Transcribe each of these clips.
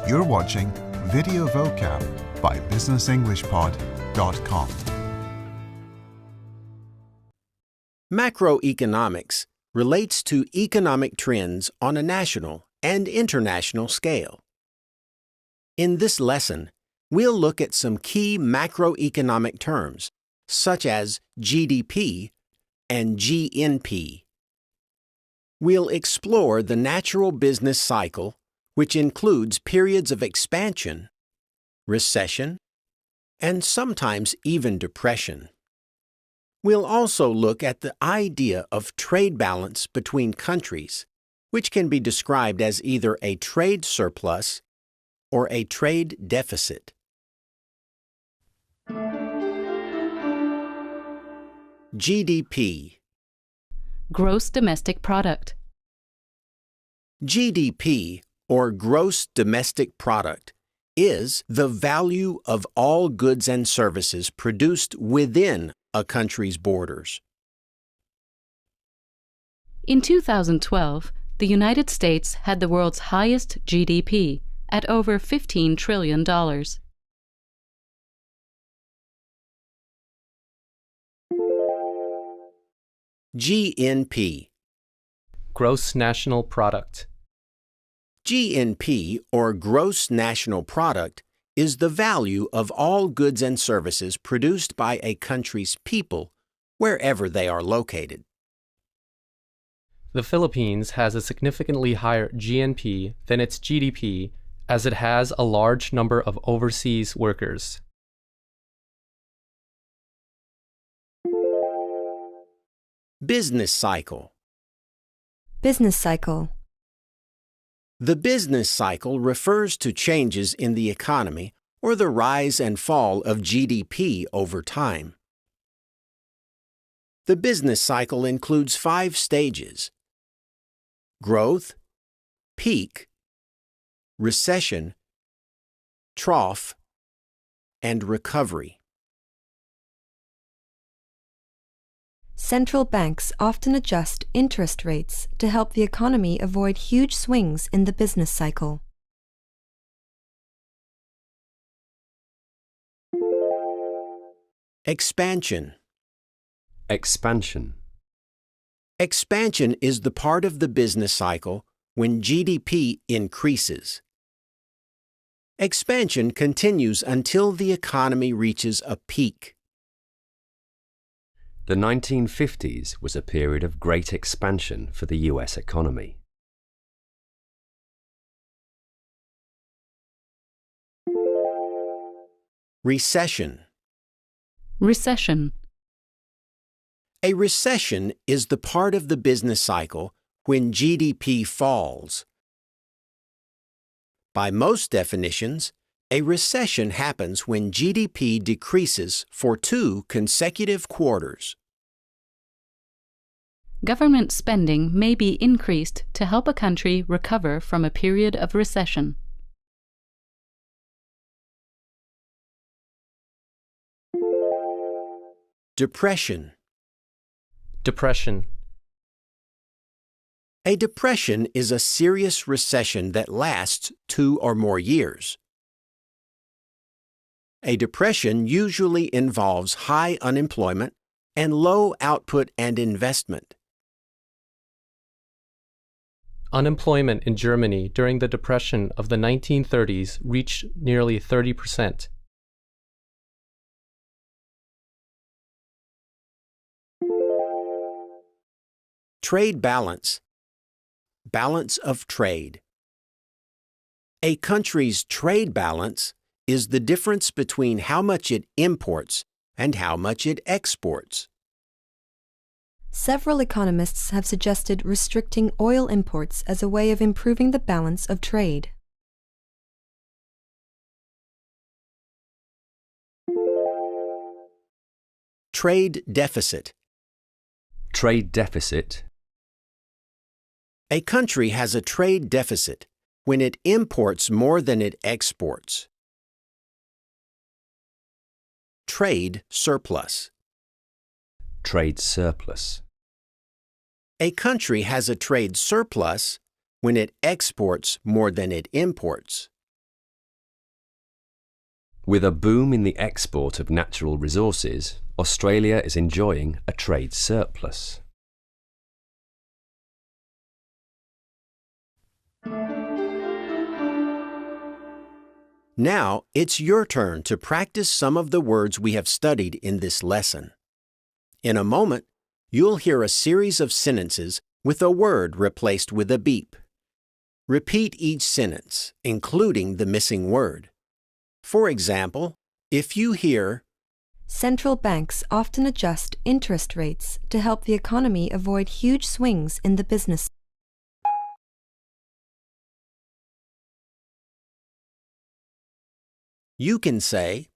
You're watching Video Vocab by BusinessEnglishPod.com. Macroeconomics relates to economic trends on a national and international scale. In this lesson, we'll look at some key macroeconomic terms, such as GDP and GNP. We'll explore the natural business cycle, which includes periods of expansion, recession, and sometimes even depression. We'll also look at the idea of trade balance between countries, which can be described as either a trade surplus or a trade deficit. GDP. Gross domestic product. GDP, or gross domestic product, is the value of all goods and services produced within a country's borders. In 2012, the United States had the world's highest GDP at over $15 trillion. GNP. Gross national product. GNP, or gross national product, is the value of all goods and services produced by a country's people, wherever they are located. The Philippines has a significantly higher GNP than its GDP, as it has a large number of overseas workers. Business cycle. Business cycle. The business cycle refers to changes in the economy or the rise and fall of GDP over time. The business cycle includes 5 stages: growth, peak, recession, trough, and recovery. Central banks often adjust interest rates to help the economy avoid huge swings in the business cycle. Expansion. Expansion. Expansion is the part of the business cycle when GDP increases. Expansion continues until the economy reaches a peak. The 1950s was a period of great expansion for the US economy. Recession. Recession. A recession is the part of the business cycle when GDP falls. By most definitions, a recession happens when GDP decreases for 2 consecutive quarters. Government spending may be increased to help a country recover from a period of recession. Depression. Depression. A depression is a serious recession that lasts 2 or more years. A depression usually involves high unemployment and low output and investment. Unemployment in Germany during the Depression of the 1930s reached nearly 30%. Trade balance. Balance of trade. A country's trade balance is the difference between how much it imports and how much it exports. Several economists have suggested restricting oil imports as a way of improving the balance of trade. Trade deficit. Trade deficit. A country has a trade deficit when it imports more than it exports. Trade surplus. Trade surplus. A country has a trade surplus when it exports more than it imports. With a boom in the export of natural resources, Australia is enjoying a trade surplus. Now it's your turn to practice some of the words we have studied in this lesson. In a moment, you'll hear a series of sentences with a word replaced with a beep. Repeat each sentence, including the missing word. For example, if you hear, Central banks often adjust interest rates to help the economy avoid huge swings in the business. you can say,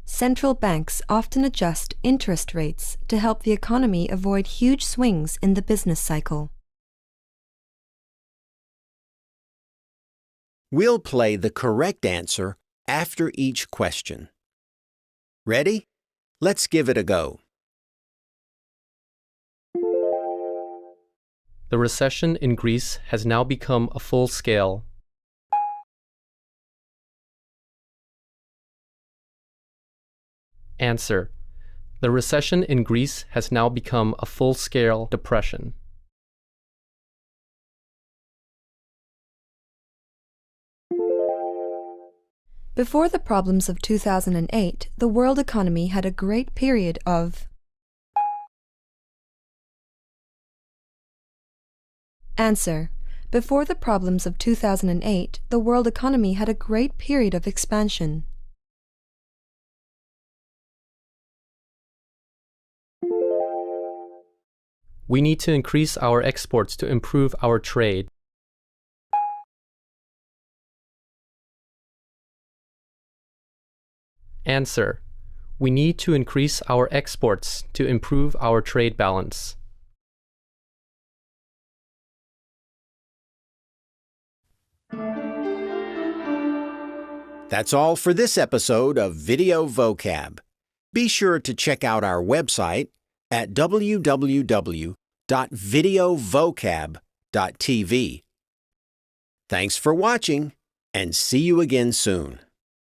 Central banks often adjust interest rates to help the economy avoid huge swings in the business cycle. we'll play the correct answer after each question. Ready? Let's give it a go. The recession in Greece has now become a full scale. Answer. The recession in Greece has now become a full-scale depression. Before the problems of 2008, the world economy had a great period of. Answer. Before the problems of 2008, the world economy had a great period of expansion. We need to increase our exports to improve our trade. Answer. We need to increase our exports to improve our trade balance. That's all for this episode of Video Vocab. Be sure to check out our website at www.videovocab.tv. Thanks for watching, and see you again soon.